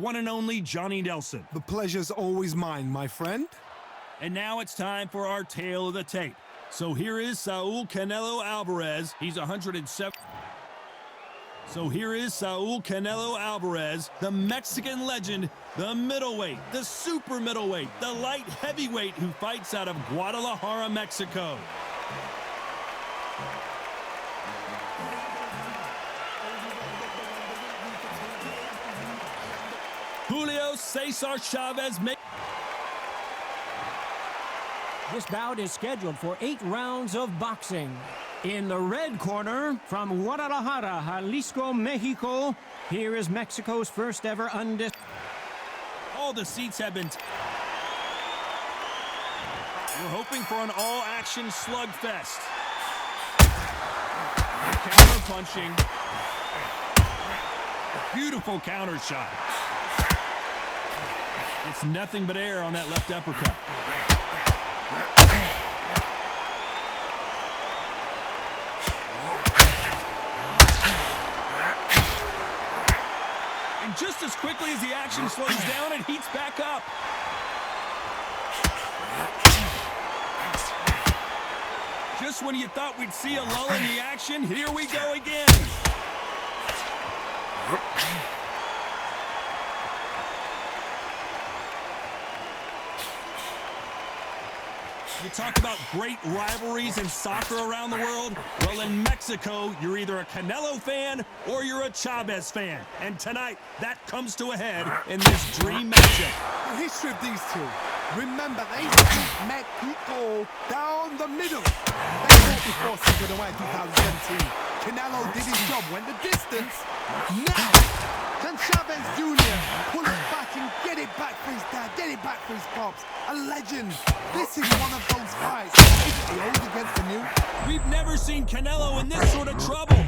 one and only Johnny Nelson. The pleasure's always mine, my friend. And now it's time for our tale of the tape. So here is Saul Canelo Alvarez. He's 107. So here is Saul Canelo Alvarez, the Mexican legend, the middleweight, the super middleweight, the light heavyweight who fights out of Guadalajara, Mexico. Julio Cesar Chavez. This bout is scheduled for 8 rounds of boxing. In the red corner, from Guadalajara, Jalisco, Mexico, here is Mexico's first ever undisputed. All the seats have been... We're hoping for an all-action slugfest. Counter-punching. Beautiful counter shot. It's nothing but air on that left uppercut. And just as quickly as the action slows down, it heats back up. Just when you thought we'd see a lull in the action, here we go again. You talk about great rivalries in soccer around the world. Well, in Mexico, you're either a Canelo fan or you're a Chavez fan. And tonight, that comes to a head in this dream matchup. The history of these two. Remember, they beat Mexico down the middle. They fought before Cinco de Mayo 2017. Canelo did his job, went the distance. Now, can Chavez Jr. pull it back and get it back for his dad, get it back for his pops? A legend. This is one of those fights. It's the old against the new. We've never seen Canelo in this sort of trouble.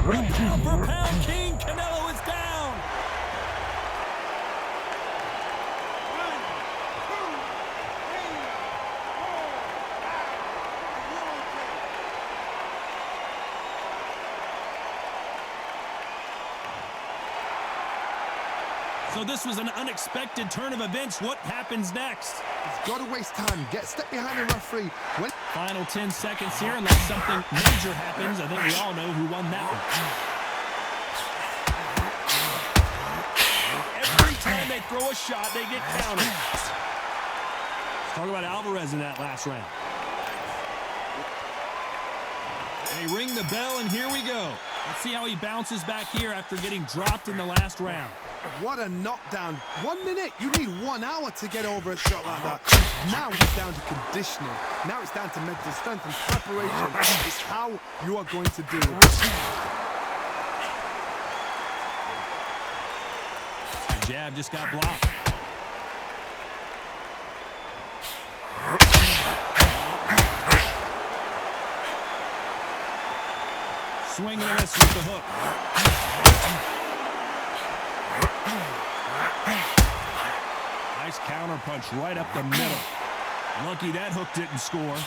The pound for pound king, Canelo is down. So this was an unexpected turn of events. What happens next? He's got to waste time. Get a step behind the referee. Final 10 seconds here, unless something major happens. I think we all know who won that one. Every time they throw a shot, they get countered. Let's talk about Alvarez in that last round. They ring the bell, and here we go. Let's see how he bounces back here after getting dropped in the last round. What a knockdown. 1 minute, you need 1 hour to get over a shot like that. Now it's down to conditioning. Now it's down to mental strength and preparation. It's how you are going to do it. The jab just got blocked. Swing and a miss with the hook. Nice counter punch right up the middle. Lucky that hook didn't score.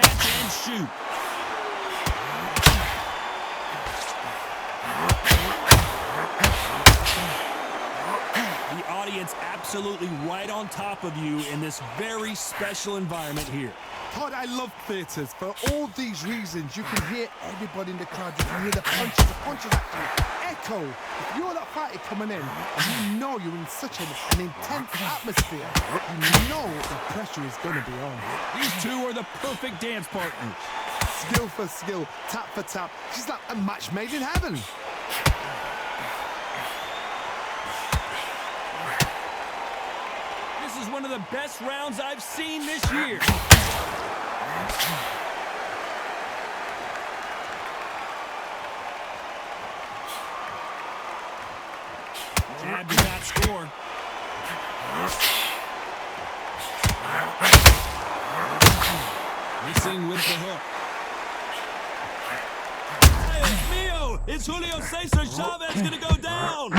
Catch and shoot. The audience absolutely right on top of you in this very special environment here. Todd, I love theatres. For all these reasons, you can hear everybody in the crowd. You can hear the punches actually echo. If you're that fighter coming in, and you know you're in such an intense atmosphere, you know the pressure is going to be on. These two are the perfect dance partners. Skill for skill, tap for tap. She's like a match made in heaven. This is one of the best rounds I've seen this year. Jab did not score. Missing with the hook. Dios mío! Is Julio Cesar Chavez going to go down?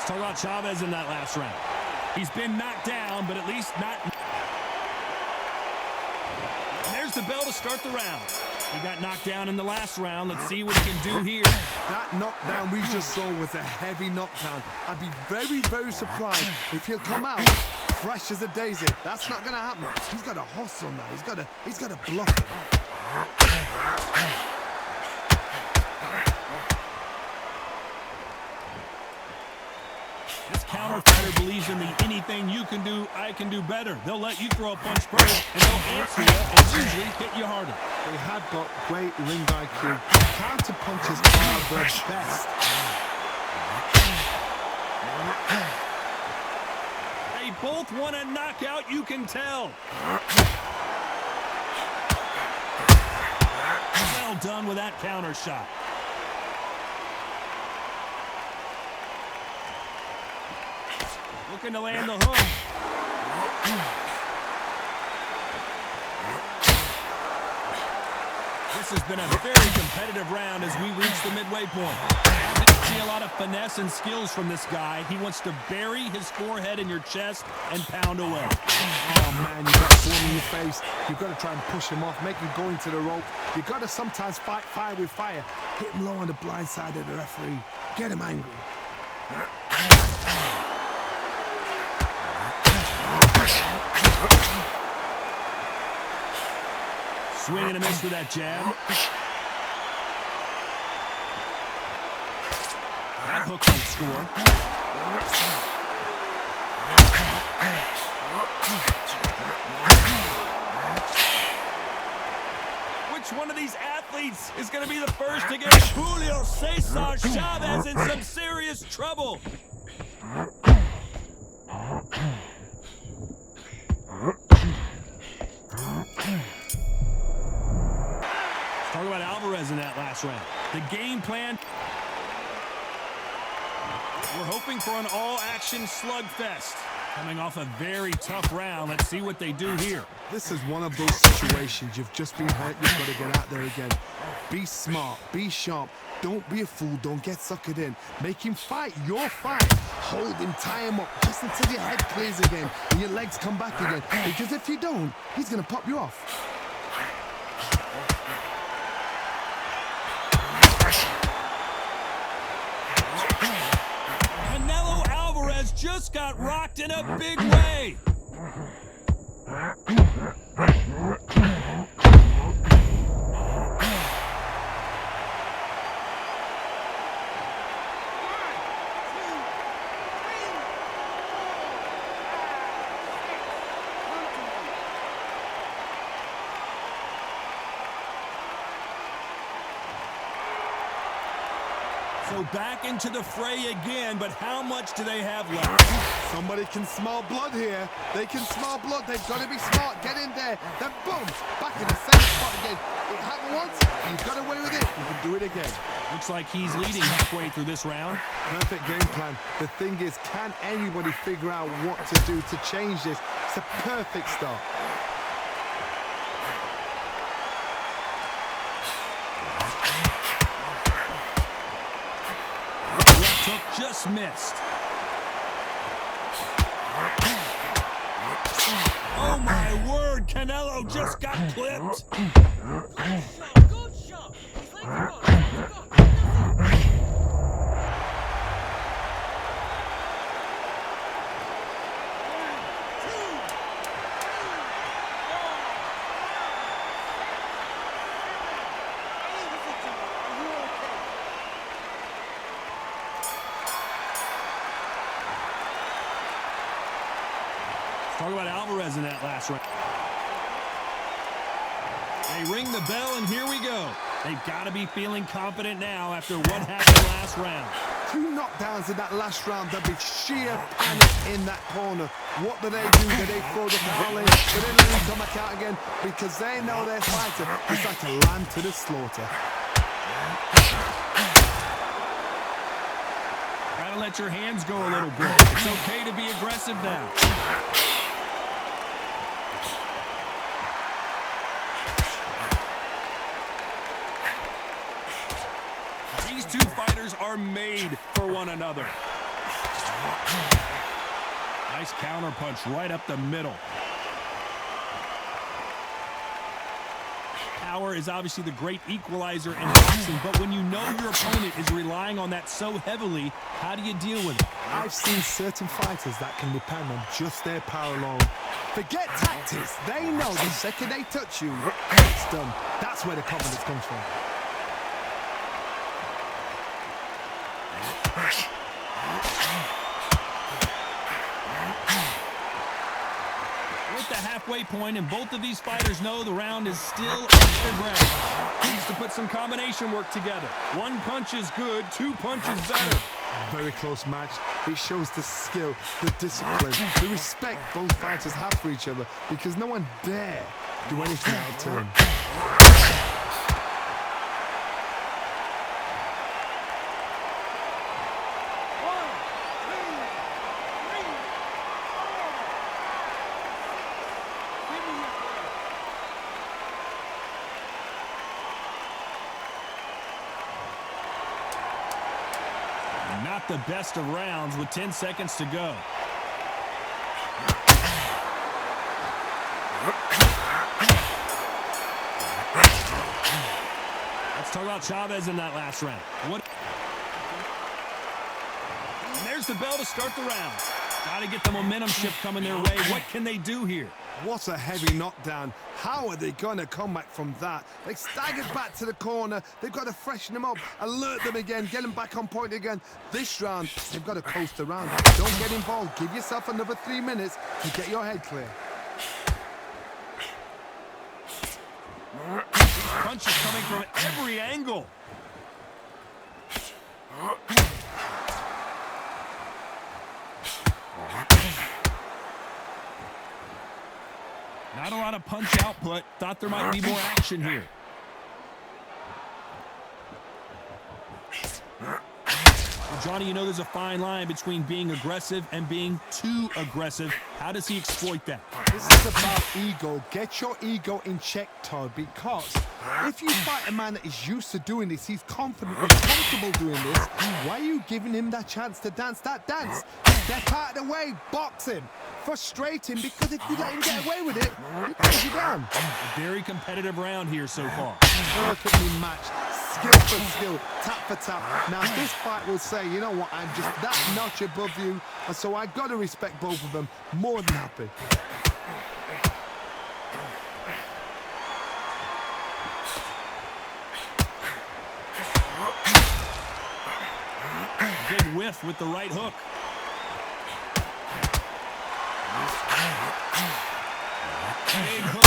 Let's talk about Chavez in that last round. He's been knocked down, but at least not... And there's the bell to start the round. He got knocked down in the last round. Let's see what he can do here. That knockdown we just saw was a heavy knockdown. I'd be very, very surprised if he'll come out fresh as a daisy. That's not going to happen. He's got to hustle now. He's got to block it. This counter fighter believes in the anything you can do, I can do better. They'll let you throw a punch first, and they'll answer you and usually hit you harder. They have got great ring IQ. Counter punches are the best. They both want a knockout, you can tell. Well done with that counter shot. Looking to land the hook. This has been a very competitive round as we reach the midway point. I didn't see a lot of finesse and skills from this guy. He wants to bury his forehead in your chest and pound away. Oh man, you got to form in your face. You've got to try and push him off, make him go into the rope. You've got to sometimes fight fire with fire. Hit him low on the blind side of the referee. Get him angry. Swing and a miss with that jab. That hook won't score. Which one of these athletes is going to be the first to get Julio Cesar Chavez in some serious trouble? Talk about Alvarez in that last round. The game plan. We're hoping for an all-action slugfest. Coming off a very tough round. Let's see what they do here. This is one of those situations. You've just been hurt. You've got to get out there again. Be smart. Be sharp. Don't be a fool. Don't get suckered in. Make him fight your fight. Hold him. Tie him up just until your head clears again and your legs come back again. Because if you don't, he's going to pop you off. Just got rocked in a big way. So back into the fray again, but how much do they have left? Somebody can smell blood here. They can smell blood. They've got to be smart. Get in there. Then boom, back in the same spot again. It happened once. You've got away with it. You can do it again. Looks like he's leading halfway through this round. Perfect game plan. The thing is, can anybody figure out what to do to change this? It's a perfect start. Just missed. Oh my word, Canelo just got clipped. Good shot. Talk about Alvarez in that last round. They ring the bell, and here we go. They've got to be feeling confident now after what happened last round. 2 knockdowns in that last round. There'll be sheer panic in that corner. What do? Do they throw the ball in? Do they let him come back out again? Because they know their fighter is like a lamb to the slaughter. Gotta let your hands go a little bit. It's okay to be aggressive now. These two fighters are made for one another. Nice counter punch right up the middle. Power is obviously the great equalizer in boxing, but when you know your opponent is relying on that so heavily, how do you deal with it? I've seen certain fighters that can depend on just their power alone. Forget tactics. They know the second they touch you, it's done. That's where the confidence comes from. We're at the halfway point, and both of these fighters know the round is still underground. Needs to put some combination work together. One punch is good, two punches better. Very close match. It shows the skill, the discipline, the respect both fighters have for each other, because no one dare do anything out of turn. Not the best of rounds with 10 seconds to go. Let's talk about Chavez in that last round. And there's the bell to start the round. Got to get the momentum shift coming their way. What can they do here? What a heavy knockdown. How are they going to come back from that? They staggered back to the corner. They've got to freshen them up, alert them again, get them back on point again. This round, they've got to coast around. Don't get involved. Give yourself another 3 minutes to get your head clear. Punches coming from every angle. Not a lot of punch output. Thought there might be more action here. Well, Johnny, you know there's a fine line between being aggressive and being too aggressive. How does he exploit that? This is about ego. Get your ego in check, Todd, because if you fight a man that is used to doing this, he's confident and comfortable doing this, why are you giving him that chance to dance that dance? Step out of the way, box him. Frustrate him, because if you let him get away with it, he brings you down. A very competitive round here so far. Perfectly matched. Skill for skill, tap for tap. Now this fight will say, you know what, I'm just that notch above you, and so I got to respect both of them. More than happy. Good whiff with the right hook. Big hook.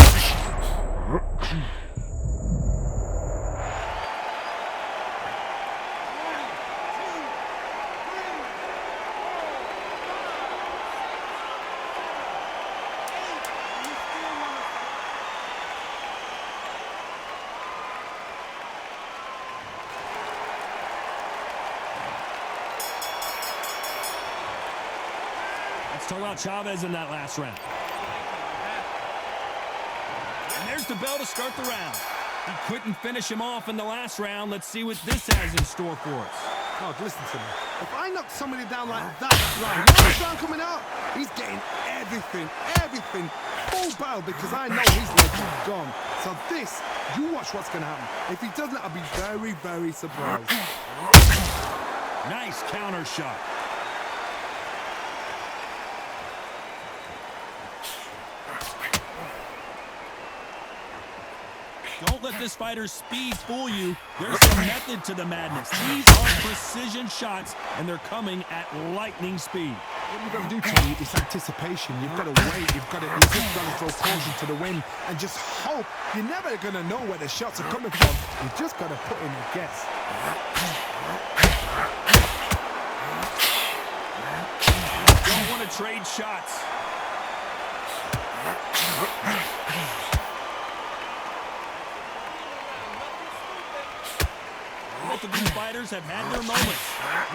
Let's talk about Chavez in that last round. And there's the bell to start the round. He couldn't finish him off in the last round. Let's see what this has in store for us. Oh, listen to me. If I knock somebody down like that round, you know this round coming out? He's getting everything, full barrel, because I know his legs are gone. So this, you watch what's going to happen. If he doesn't, I'll be very, very surprised. Nice counter shot. Don't let this fighter's speed fool you. There's some method to the madness. These are precision shots, and they're coming at lightning speed. What you've got to do, Tony, is anticipation. You've got to wait. You just got to throw caution to the wind and just hope. You're never going to know where the shots are coming from. You just got to put in a guess. Don't want to trade shots. Both of these fighters have had their moments.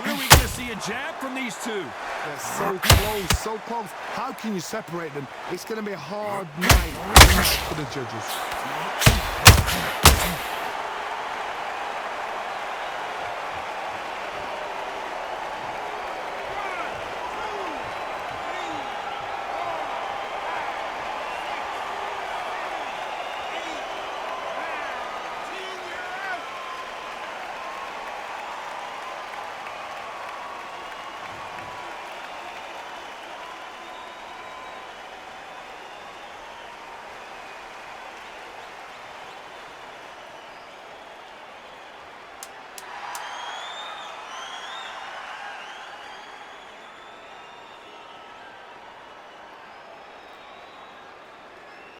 When are we going to see a jab from these two? They're so close, so close. How can you separate them? It's going to be a hard night for the judges.